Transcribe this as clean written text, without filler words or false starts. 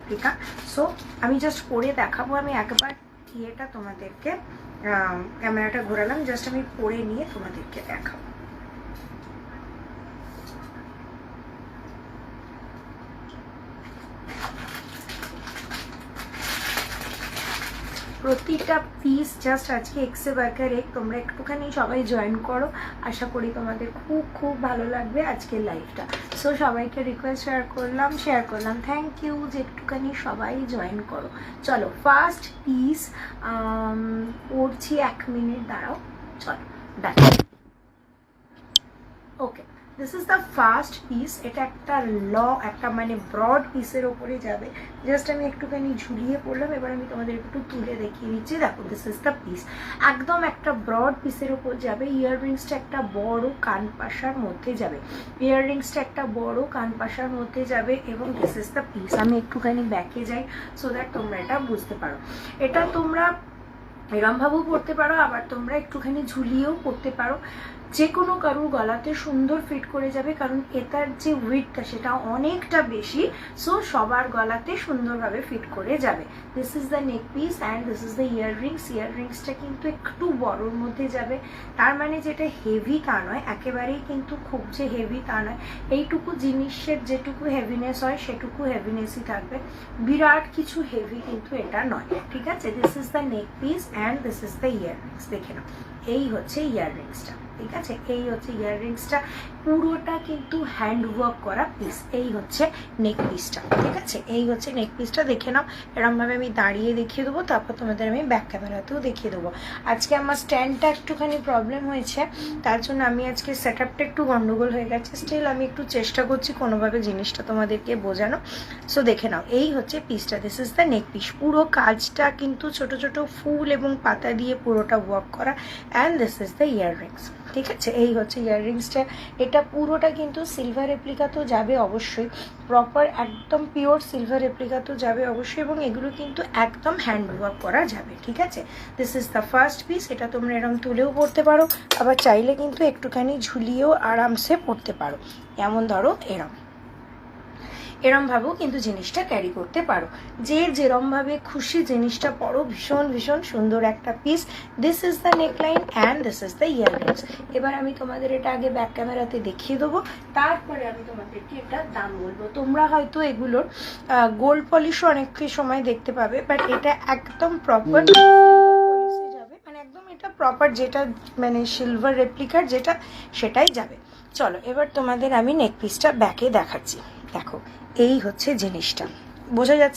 Replica. So আমি just পরে দেখাবো। আমি একবার ইয়েটা তোমাদেরকে ক্যামেরাটা ঘোরালাম, জাস্ট আমি পরে নিয়ে তোমাদেরকে দেখাবো। প্রতিটা পিস জাস্ট আজকে এক্সে বার্গার এক, তোমরা একটুখানি সবাই জয়েন করো, আশা করি তোমাদের খুব খুব ভালো লাগবে আজকের লাইভটা। সো সবাইকে রিকোয়েস্ট শেয়ার করলাম, থ্যাংক ইউ যে একটুখানি সবাই জয়েন করো। চলো ফার্স্ট পিস করছি, 1 মিনিট দাঁড়াও, চলো done. Okay, this is the first piece. এটা একটা মানে ব্রড পিসের ওপরে যাবে। জাস্ট আমি একটুখানি ঝুলিয়ে পড়লাম, এবার আমি তোমাদের একটু তুলে দেখিয়ে দিচ্ছি। দেখো দিস ইজ দ্য পিস, একদম একটা ব্রড পিসের ওপর যাবে। ইয়াররিংসটা একটা বড় কানপাশার মধ্যে যাবে, এবং দিস ইজ দ্য পিস। আমি একটুখানি ব্যাকে যাই সো দ্যাট তোমরা এটা বুঝতে পারো। এটা তোমরা এরমভাবেও পড়তে পারো, আবার তোমরা একটুখানি ঝুলিয়েও পড়তে পারো। যে কোনো কারুর গলাতে সুন্দর ফিট করে যাবে, কারণ এটার যে উইডটা সেটা অনেকটা বেশি। সো সবার গলাতে সুন্দরভাবে ফিট করে যাবে। This is the neck piece and this is the ইয়াররিংসটা কিন্তু একটু বড়োর মধ্যে যাবে। তার মানে যেটা হেভি তা নয়, একেবারেই কিন্তু খুব যে হেভি তা নয়। এইটুকু জিনিসের যেটুকু হেভিনেস হয় সেটুকু হেভিনেসই থাকবে, বিরাট কিছু হেভি কিন্তু এটা নয়, ঠিক আছে। This is the neck piece and this is the earrings. দেখে নাও, এই হচ্ছে ইয়াররিংসটা, ঠিক আছে। এই হচ্ছে ইয়াররিংসটা, পুরোটা কিন্তু হ্যান্ড ওয়ার্ক করা পিস। এই হচ্ছে নেক পিসটা, ঠিক আছে। এই হচ্ছে নেক পিসটা, দেখে নাও। এরমভাবে আমি দাঁড়িয়ে দেখিয়ে দেবো, তারপর তোমাদের আমি ব্যাক ক্যামেরাতেও দেখিয়ে দেবো। আজকে আমার স্ট্যান্ডটা একটুখানি প্রবলেম হয়েছে, তার জন্য আমি আজকে সেট আপটা একটু গন্ডগোল হয়ে গেছে। স্টিল আমি একটু চেষ্টা করছি কোনোভাবে জিনিসটা তোমাদেরকে বোঝানো। সো দেখে নাও, এই হচ্ছে পিসটা, this is the neck piece. পুরো কাজটা কিন্তু ছোট ছোট ফুল এবং পাতা দিয়ে পুরোটা ওয়ার্ক করা। And this is the earrings, ঠিক আছে। এই হচ্ছে ইয়াররিংসটা। এটা পুরোটা কিন্তু সিলভার রেপ্লিকা তো যাবে অবশ্যই, প্রপার একদম পিওর সিলভার রেপ্লিকা তো যাবে অবশ্যই, এবং এগুলো কিন্তু একদম হ্যান্ড ওয়ার্ক করা যাবে, ঠিক আছে। This is the first piece. এটা তোমরা এরম তুলেও পড়তে পারো, আবার চাইলে কিন্তু একটুখানি ঝুলিয়েও আরামসে পড়তে পারো। এমন ধরো এরমভাবেও কিন্তু জিনিসটা ক্যারি করতে পারো। যে যেরমভাবে খুশি জিনিসটা পরো, ভীষণ ভীষণ সুন্দর একটা piece. This is the neckline and this is the earrings. এবার আমি তোমাদের এটা আগে ব্যাক ক্যামেরাতে দেখিয়ে দেবো, তারপরে আমি তোমাদেরকে এটা দাম বলবো। তোমরা হয়তো এগুলোর গোল্ড পলিশও অনেক সময় দেখতে পাবে, বাট এটা একদম প্রপার পলিশে যাবে, মানে একদম এটা প্রপার যেটা মানে সিলভার রেপ্লিকার যেটা, সেটাই যাবে। চলো এবার তোমাদের আমি নেক পিসটা ব্যাকে দেখাচ্ছি। দেখো, এই হচ্ছে জিনিসটা, বোঝা যাচ্ছে।